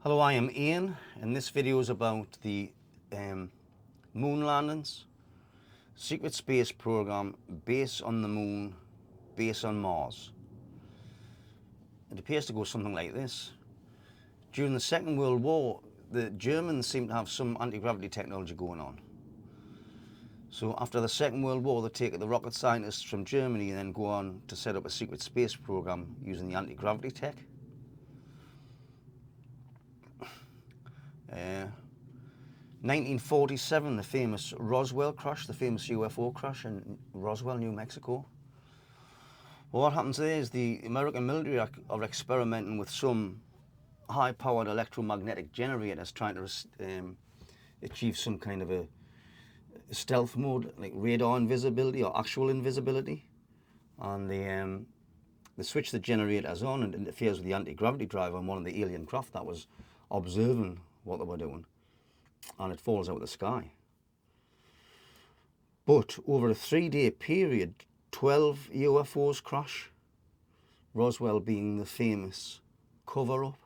Hello, I am Ian, and this video is about the moon landings, secret space program, base on the moon, base on Mars. It appears to go something like this. During the Second World War, the Germans seem to have some anti-gravity technology going on. So after the Second World War, they take the rocket scientists from Germany and then go on to set up a secret space program using the anti-gravity tech. 1947, the famous Roswell crash, the famous UFO crash in Roswell, New Mexico. Well, what happens there is the American military are experimenting with some high-powered electromagnetic generators trying to achieve some kind of a stealth mode, like radar invisibility or actual invisibility. And they switch the generators on and it interferes with the anti-gravity drive on one of the alien craft that was observing what they were doing, and it falls out of the sky. But over a 3-day period, 12 UFOs crash, Roswell being the famous cover-up.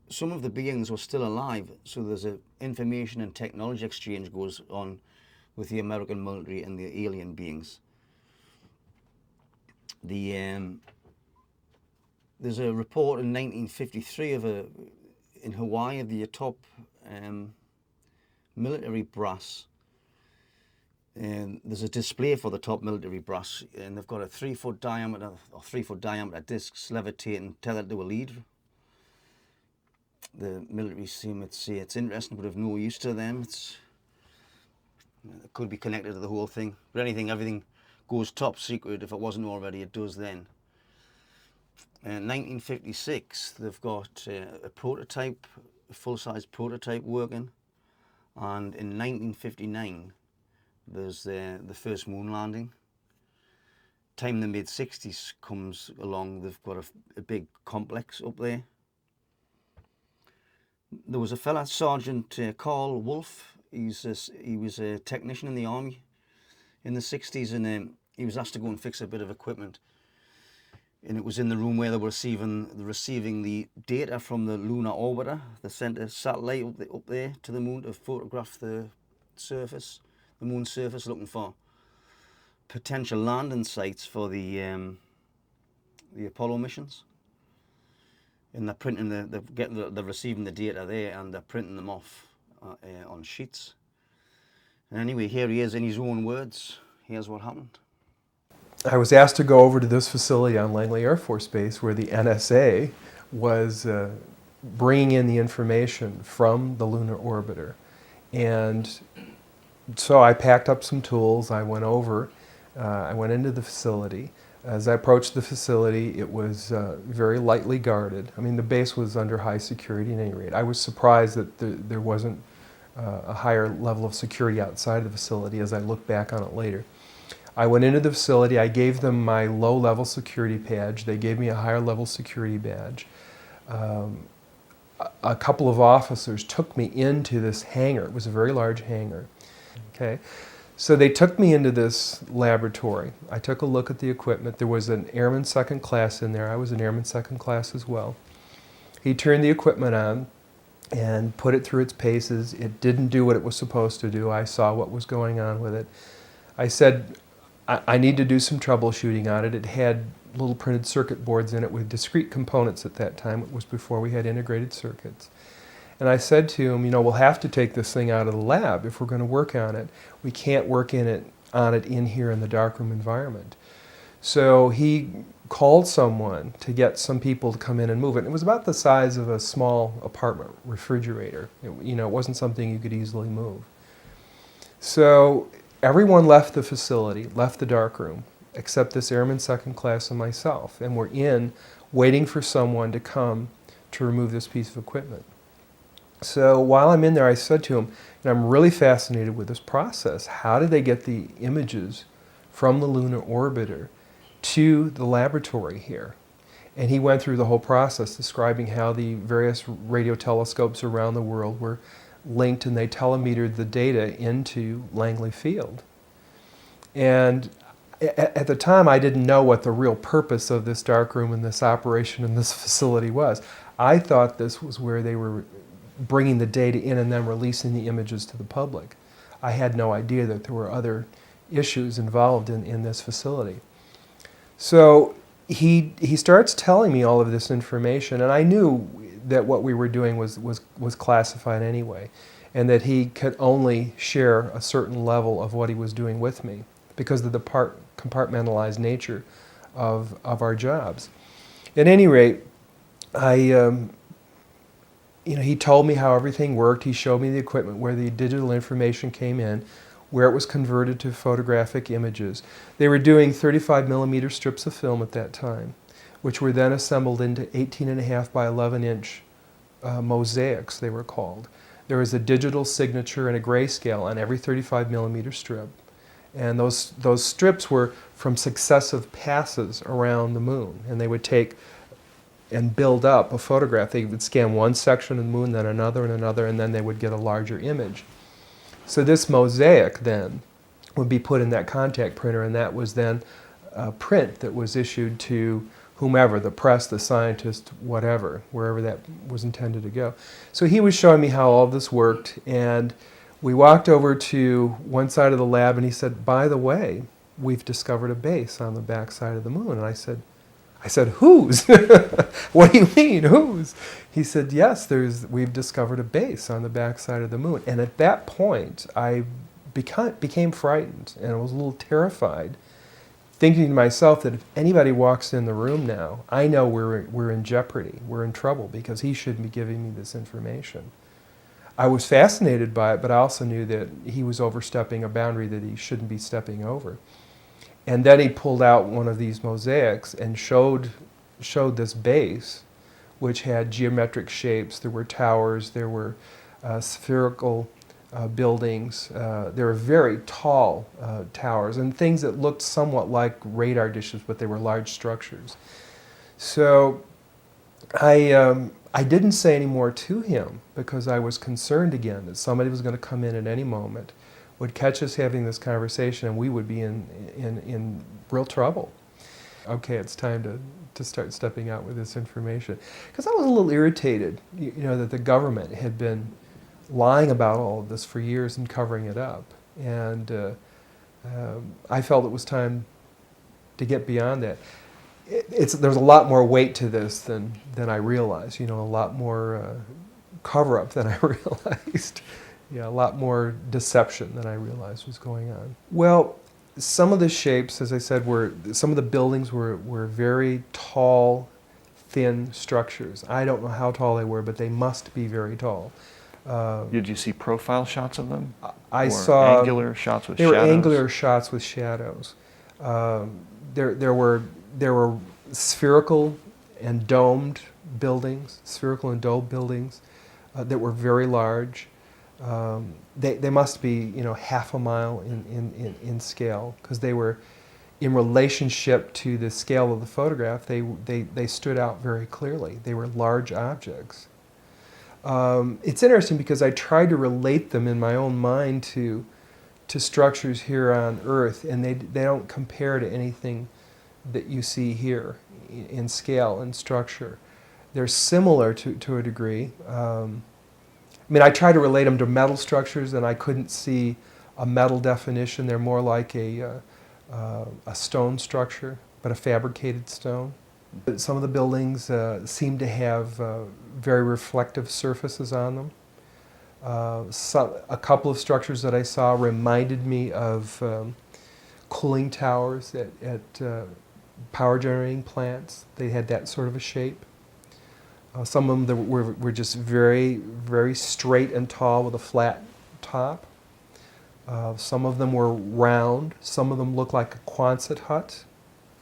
Some of the beings were still alive, so there's an information and technology exchange goes on with the American military and the alien beings. There's a report in 1953 in Hawaii of the top military brass. And there's a display for the top military brass, and they've got a 3-foot diameter or 3-foot diameter discs levitating, tethered to a lead. The military seem to say it's interesting, but of no use to them. It could be connected to the whole thing. But everything goes top secret. If it wasn't already, it does then. In 1956, they've got a prototype, a full-size prototype working, and in 1959, there's the first moon landing. Time the mid-60s comes along, they've got a big complex up there. There was a fella, Sergeant Carl Wolf. He was a technician in the army in the 60s, and he was asked to go and fix a bit of equipment. And it was in the room where they were receiving the data from the lunar orbiter. They sent a satellite up there to the moon to photograph the surface, the moon's surface, looking for potential landing sites for the Apollo missions. And they're printing they're receiving the data there, and they're printing them off on sheets. And anyway, here he is in his own words. Here's what happened. I was asked to go over to this facility on Langley Air Force Base where the NSA was bringing in the information from the lunar orbiter. And so I packed up some tools, I went over, I went into the facility. As I approached the facility, it was very lightly guarded. I mean, the base was under high security at any rate. I was surprised that there wasn't a higher level of security outside of the facility as I look back on it later. I went into the facility, I gave them my low-level security badge, they gave me a higher-level security badge. A couple of officers took me into this hangar. It was a very large hangar. Okay, so they took me into this laboratory. I took a look at the equipment. There was an airman second class in there. I was an airman second class as well. He turned the equipment on and put it through its paces. It didn't do what it was supposed to do. I saw what was going on with it. I said, I need to do some troubleshooting on it. It had little printed circuit boards in it with discrete components at that time. It was before we had integrated circuits. And I said to him, we'll have to take this thing out of the lab if we're going to work on it. We can't work on it in here in the darkroom environment. So he called someone to get some people to come in and move it. It was about the size of a small apartment refrigerator. It wasn't something you could easily move. So everyone left the facility, left the darkroom, except this airman second class and myself. And we're in, waiting for someone to come to remove this piece of equipment. So while I'm in there, I said to him, I'm really fascinated with this process. How did they get the images from the lunar orbiter to the laboratory here? And he went through the whole process, describing how the various radio telescopes around the world were linked, and they telemetered the data into Langley Field. And At the time, I didn't know what the real purpose of this darkroom and this operation and this facility was. I thought this was where they were bringing the data in and then releasing the images to the public. I had no idea that there were other issues involved in this facility. So he starts telling me all of this information, and I knew that what we were doing was classified anyway, and that he could only share a certain level of what he was doing with me because of the compartmentalized nature of our jobs. At any rate, he told me how everything worked. He showed me the equipment where the digital information came in, where it was converted to photographic images. They were doing 35 millimeter strips of film at that time, which were then assembled into 18.5 by 11 inch mosaics, they were called. There was a digital signature and a grayscale on every 35 millimeter strip. And those strips were from successive passes around the moon. And they would take and build up a photograph. They would scan one section of the moon, then another and another, and then they would get a larger image. So this mosaic then would be put in that contact printer, and that was then a print that was issued to whomever, the press, the scientist, whatever, wherever that was intended to go. So he was showing me how all of this worked, and we walked over to one side of the lab, and he said, by the way, we've discovered a base on the back side of the moon. And I said, whose? What do you mean, whose? He said, yes, we've discovered a base on the back side of the moon. And at that point, I became frightened, and I was a little terrified, thinking to myself that if anybody walks in the room now, I know we're in jeopardy, we're in trouble, because he shouldn't be giving me this information. I was fascinated by it, but I also knew that he was overstepping a boundary that he shouldn't be stepping over. And then he pulled out one of these mosaics and showed this base, which had geometric shapes. There were towers, there were spherical buildings, there were very tall towers, and things that looked somewhat like radar dishes, but they were large structures. So I didn't say any more to him because I was concerned again that somebody was going to come in at any moment, would catch us having this conversation, and we would be in real trouble. Okay, it's time to start stepping out with this information. Because I was a little irritated, that the government had been lying about all of this for years and covering it up. And I felt it was time to get beyond that. There's a lot more weight to this than I realized, a lot more cover-up than I realized. A lot more deception than I realized was going on. Well, some of the shapes, as I said, some of the buildings were very tall, thin structures. I don't know how tall they were, but they must be very tall. Did you see profile shots of them? I or saw angular shots with they shadows? They were angular shots with shadows. There were spherical and domed buildings, that were very large. They must be half a mile in scale, because they were in relationship to the scale of the photograph. They stood out very clearly. They were large objects. It's interesting because I tried to relate them in my own mind to structures here on Earth, and they don't compare to anything that you see here in scale and structure. They're similar to a degree. I tried to relate them to metal structures, and I couldn't see a metal definition. They're more like a stone structure, but a fabricated stone. Some of the buildings seem to have very reflective surfaces on them. A couple of structures that I saw reminded me of cooling towers at power generating plants. They had that sort of a shape. Some of them were just very, very straight and tall with a flat top. Some of them were round. Some of them looked like a Quonset hut,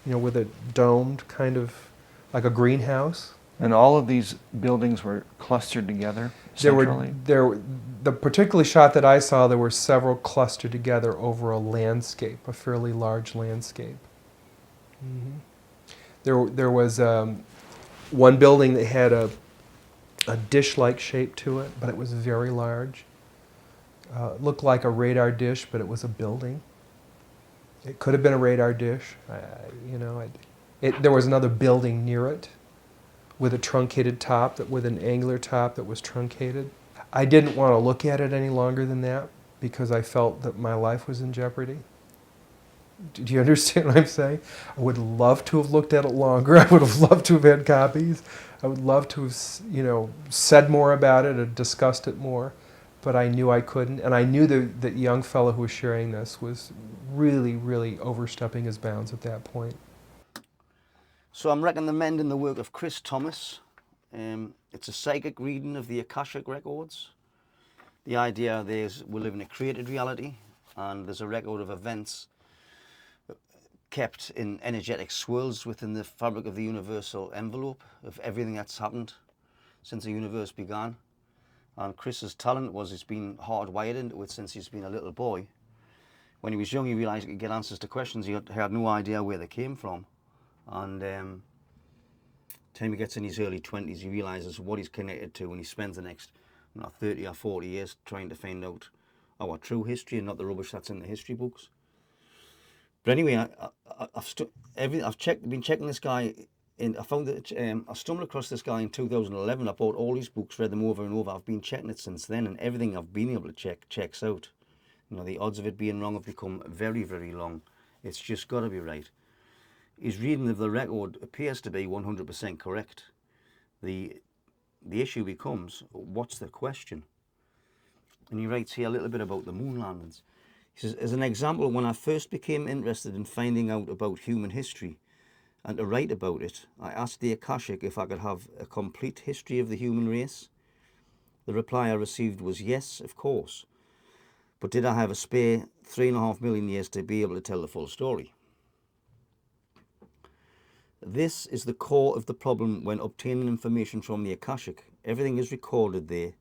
with a domed kind of, like a greenhouse. And all of these buildings were clustered together centrally? The particular shot that I saw, there were several clustered together over a landscape, a fairly large landscape. Mm-hmm. There was one building that had a dish-like shape to it, but it was very large. It looked like a radar dish, but it was a building. It could have been a radar dish. There was another building near it with a truncated top, with an angular top that was truncated. I didn't want to look at it any longer than that because I felt that my life was in jeopardy. Do you understand what I'm saying? I would love to have looked at it longer. I would have loved to have had copies. I would love to have, said more about it or discussed it more, but I knew I couldn't. And I knew that young fellow who was sharing this was really, really overstepping his bounds at that point. So I'm recommending the work of Chris Thomas. It's a psychic reading of the Akashic records. The idea there is we live in a created reality, and there's a record of events kept in energetic swirls within the fabric of the universal envelope of everything that's happened since the universe began. And Chris's talent was he's been hardwired into it since he's been a little boy. When he was young, he realised he could get answers to questions he had no idea where they came from. And time he gets in his early 20s, he realises what he's connected to, and he spends the next 30 or 40 years trying to find out our true history and not the rubbish that's in the history books. But anyway, I've been checking this guy. I found that I stumbled across this guy in 2011. I bought all his books, read them over and over. I've been checking it since then, and everything I've been able to check checks out. The odds of it being wrong have become very, very long. It's just got to be right. His reading of the record appears to be 100% correct. The issue becomes, what's the question? And he writes here a little bit about the moon landings. He says, as an example, when I first became interested in finding out about human history and to write about it, I asked the Akashic if I could have a complete history of the human race. The reply I received was yes, of course. But did I have a spare 3.5 million years to be able to tell the full story? This is the core of the problem when obtaining information from the Akashic. Everything is recorded there,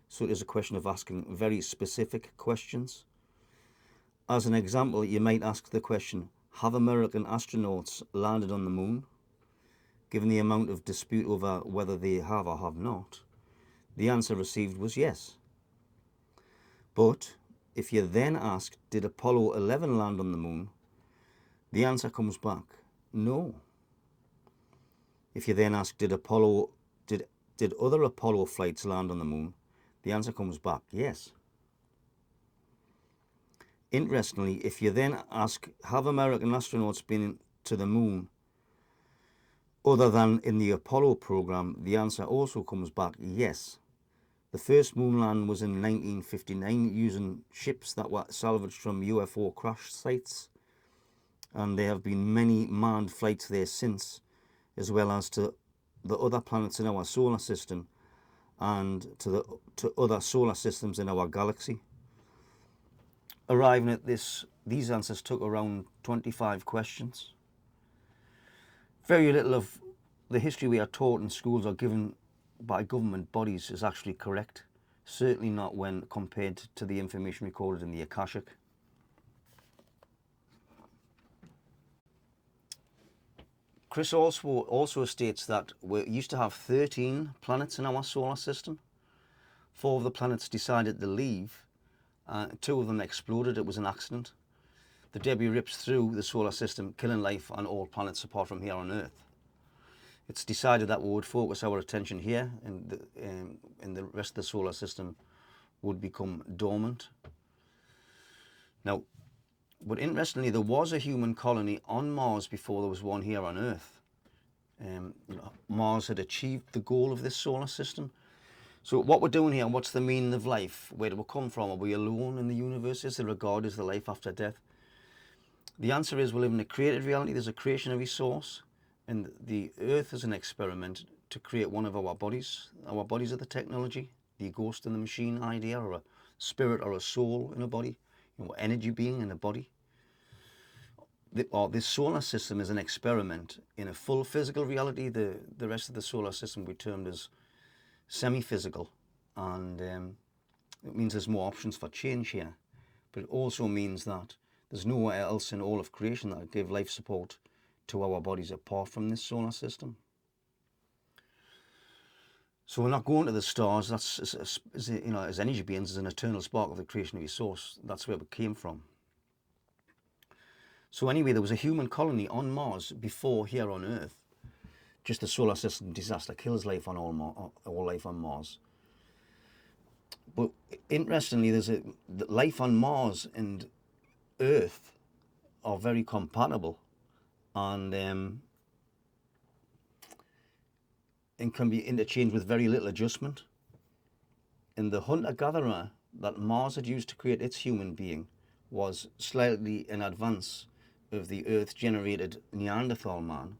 so it is a question of asking very specific questions. As an example, you might ask the question, have American astronauts landed on the moon? Given the amount of dispute over whether they have or have not, the answer received was yes. But if you then ask, did Apollo 11 land on the moon? The answer comes back, no. If you then ask, did other Apollo flights land on the moon? The answer comes back, yes. Interestingly, if you then ask, have American astronauts been to the moon other than in the Apollo program? The answer also comes back, yes. The first moon landing was in 1959 using ships that were salvaged from UFO crash sites. And there have been many manned flights there since, as well as to the other planets in our solar system and to other solar systems in our galaxy. Arriving at these answers took around 25 questions. Very little of the history we are taught in schools or given by government bodies is actually correct. Certainly not when compared to the information recorded in the Akashic. Chris also states that we used to have 13 planets in our solar system. 4 of the planets decided to leave. 2 of them exploded. It was an accident. The debris rips through the solar system, killing life on all planets apart from here on Earth. It's decided that we would focus our attention here, and the rest of the solar system would become dormant. Now, but interestingly, there was a human colony on Mars before there was one here on Earth. Mars had achieved the goal of this solar system. So what we're doing here, what's the meaning of life? Where do we come from? Are we alone in the universe? Is there a God? Is there life after death? The answer is we live in a created reality. There's a creationary source. And the Earth is an experiment to create one of our bodies. Our bodies are the technology, the ghost in the machine idea, or a spirit or a soul in a body, energy being in a body. This solar system is an experiment in a full physical reality. The rest of the solar system we termed as semi-physical, and it means there's more options for change here, but it also means that there's nowhere else in all of creation that would give life support to our bodies apart from this solar system. So we're not going to the stars. That's as energy beings, as an eternal spark of the creationary source. That's where we came from. So anyway, there was a human colony on Mars before here on Earth. Just the solar system disaster kills life on all life on Mars. But interestingly, life on Mars and Earth are very compatible, and can be interchanged with very little adjustment. And the hunter-gatherer that Mars had used to create its human being was slightly in advance of the Earth-generated Neanderthal man.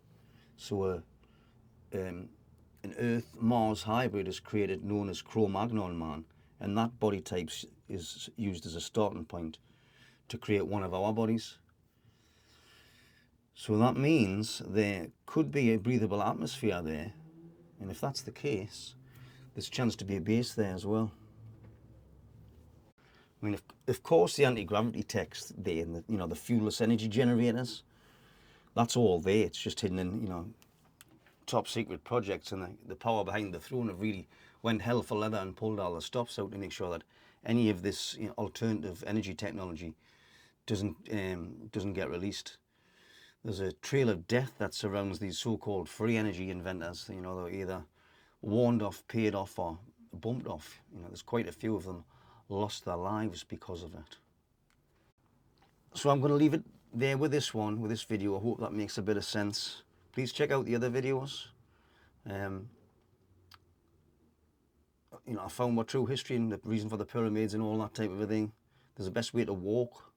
So an Earth-Mars hybrid is created known as Cro-Magnon man, and that body type is used as a starting point to create one of our bodies. So that means there could be a breathable atmosphere there, and if that's the case, there's a chance to be a base there as well. I mean, of course, the anti-gravity tech's there, and the fuelless energy generators, that's all there. It's just hidden in, top secret projects, and the power behind the throne have really went hell for leather and pulled all the stops out to make sure that any of this alternative energy technology doesn't get released. There's a trail of death that surrounds these so-called free energy inventors. They're either warned off, paid off, or bumped off. There's quite a few of them lost their lives because of it. So I'm going to leave it there with this video. I hope that makes a bit of sense. Please check out the other videos. I found my true history and the reason for the pyramids and all that type of a thing. There's a best way to walk.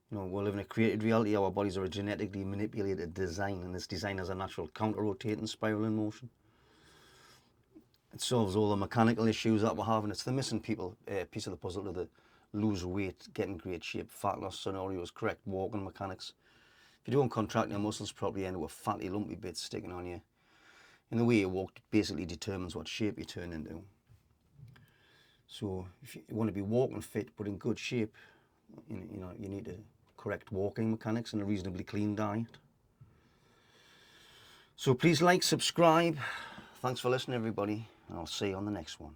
We live in a created reality. Our bodies are a genetically manipulated design, and this design has a natural counter-rotating spiral in motion. It solves all the mechanical issues that we're having. It's the missing piece of the puzzle to the lose weight, get in great shape, fat loss scenarios, correct walking mechanics. If you don't contract your muscles properly, you end up with fatty, lumpy bits sticking on you. And the way you walk basically determines what shape you turn into. So if you want to be walking fit but in good shape, you need to correct walking mechanics and a reasonably clean diet. So please like, subscribe. Thanks for listening, everybody. I'll see you on the next one.